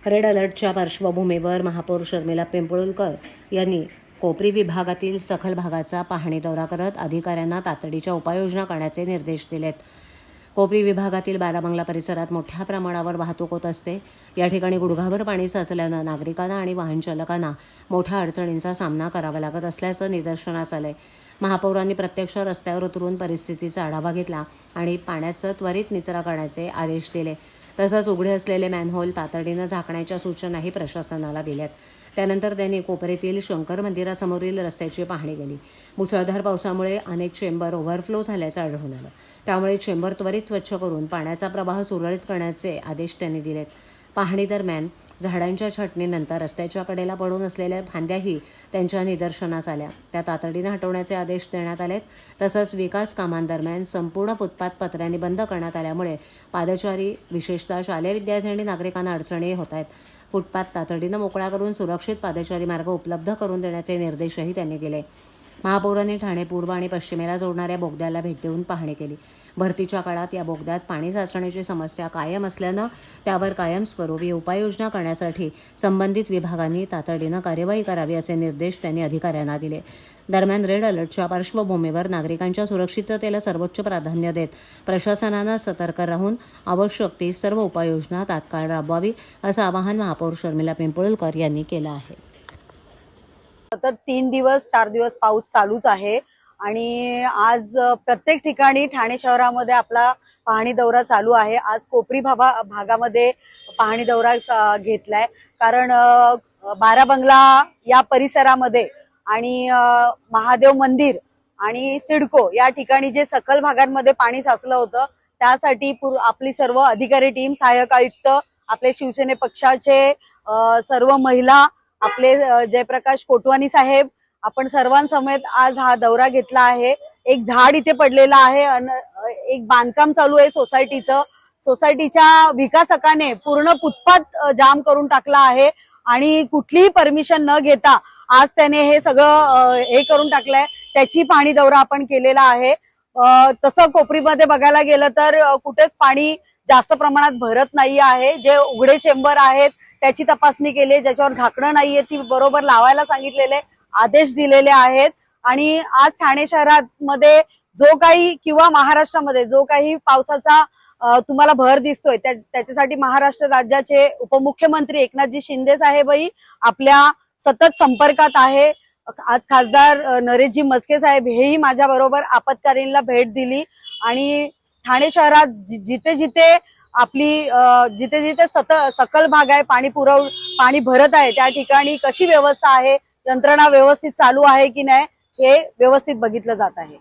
Red अलर्टच्या पार्श्वभूमीवर महापौर शर्मिला पिंपळुलकर यांनी कोपरी विभागातील सखल भागाचा पाहणी दौरा करत अधिकाऱ्यांना तातडीच्या उपाययोजना करण्याचे निर्देश दिलेत. कोपरी विभागातील बाराबंगला परिसरात मोठ्या प्रमाणावर वाहतूक होत असते. या ठिकाणी गुडघाभर पाणी साचल्यानं नागरिकांना आणि वाहन चालकांना मोठ्या अडचणींचा सामना करावा लागत असल्याचं निदर्शनास आलंय. महापौरांनी प्रत्यक्ष रस्त्यावर उतरून परिस्थितीचा आढावा घेतला आणि पाण्याचा त्वरित निचरा करण्याचे आदेश दिले. तसंच उघडे असलेले मॅनहोल तातडीनं झाकण्याच्या सूचनाही प्रशासनाला दिल्यात. त्यानंतर त्यांनी कोपरीतील शंकर मंदिरासमोरील रस्त्याची पाहणी केली. मुसळधार पावसामुळे अनेक चेंबर ओव्हरफ्लो झाल्याचं आढळून आलं. त्यामुळे चेंबर त्वरित स्वच्छ करून पाण्याचा प्रवाह सुरळीत करण्याचे आदेश त्यांनी दिलेत. पाहणी दरम्यान झाडांच्या छाटणीनंतर रस्त्याच्या कडेला पडून असलेल्या फांद्याही त्यांच्या निदर्शनास आल्या. त्या तातडीनं हटवण्याचे आदेश देण्यात आलेत. तसंच विकास कामांदरम्यान संपूर्ण फुटपाथ पत्र्यांनी बंद करण्यात आल्यामुळे पादचारी विशेषतः शालेय विद्यार्थी आणि नागरिकांना अडचणी होत आहेत. फुटपाथ तातडीनं मोकळा करून सुरक्षित पादचारी मार्ग उपलब्ध करून देण्याचे निर्देशही त्यांनी दिले. महापौरांनी ठाणे पूर्व आणि पश्चिमेला जोडणाऱ्या बोगद्याला भेट देऊन पाहणी केली. भरतीच्या काळात या बोगद्यात पाणी साचण्याची समस्या कायम असल्यानं त्यावर कायमस्वरूपी उपाययोजना करण्यासाठी संबंधित विभागांनी तातडीनं कार्यवाही करावी असे निर्देश त्यांनी अधिकाऱ्यांना दिले. दरम्यान रेड अलर्टच्या पार्श्वभूमीवर नागरिकांच्या सुरक्षिततेला सर्वोच्च प्राधान्य देत प्रशासनानं सतर्क राहून आवश्यक ती सर्व उपाययोजना तात्काळ राबवावी असं आवाहन महापौर शर्मिला पिंपळुलकर यांनी केलं आहे. सतत 3 दिवस 4 दिवस पाऊस चालूच आहे आणि आज प्रत्येक ठिकाणी ठाणे शहरामध्ये आपला पाहणी दौरा चालू आहे. आज कोपरी भागामध्ये पाहणी दौरा घेतलाय कारण बाराबंगला या परिसरामध्ये आणि महादेव मंदिर आणि सिडको या ठिकाणी जे सखल भागांमध्ये पाणी साचलं होतं त्यासाठी आपली सर्व अधिकारी टीम, सहाय्यक आयुक्त, आपले शिवसेने पक्षाचे सर्व महिला, आपले जयप्रकाश कोटवानी साहेब, आपण सर्वांसमेत आज हा दौरा घेतला आहे. एक झाड इथे पडलेलं आहे, एक बांधकाम चालू आहे सोसायटीचं. सोसायटीच्या विकासकाने पूर्ण फुटपाथ जाम करून टाकला आहे आणि कुठलीही परमिशन न घेता आज त्याने हे सगळं हे करून टाकलंय. त्याची पाहणी दौरा आपण केलेला आहे. तसं कोपरीमध्ये बघायला गेलं तर कुठेच पाणी जास्त प्रमाणात भरत नाही आहे. जे उघडे चेंबर आहेत त्याची तपासणी केली, ज्याच्यावर झाकणं नाहीये ती बरोबर लावायला सांगितलेले आदेश दिलेले आहेत. आणि आज ठाणे शहरामध्ये जो काही किंवा महाराष्ट्रामध्ये जो काही पावसाचा तुम्हाला भर दिसतोय त्याच्यासाठी महाराष्ट्र राज्याचे उपमुख्यमंत्री एकनाथजी शिंदे साहेबही आपल्या सतत संपर्कात आहे. आज खासदार नरेशजी मस्के साहेब हेही माझ्या बरोबर आपत्कालीनला भेट दिली आणि ठाणे शहरात जिथे जिथे सकल भाग आहे, पाणी भरत आहे त्या ठिकाणी कशी व्यवस्था आहे, यंत्रणा व्यवस्थित चालू आहे की नाही हे व्यवस्थित बघितलं जात आहे.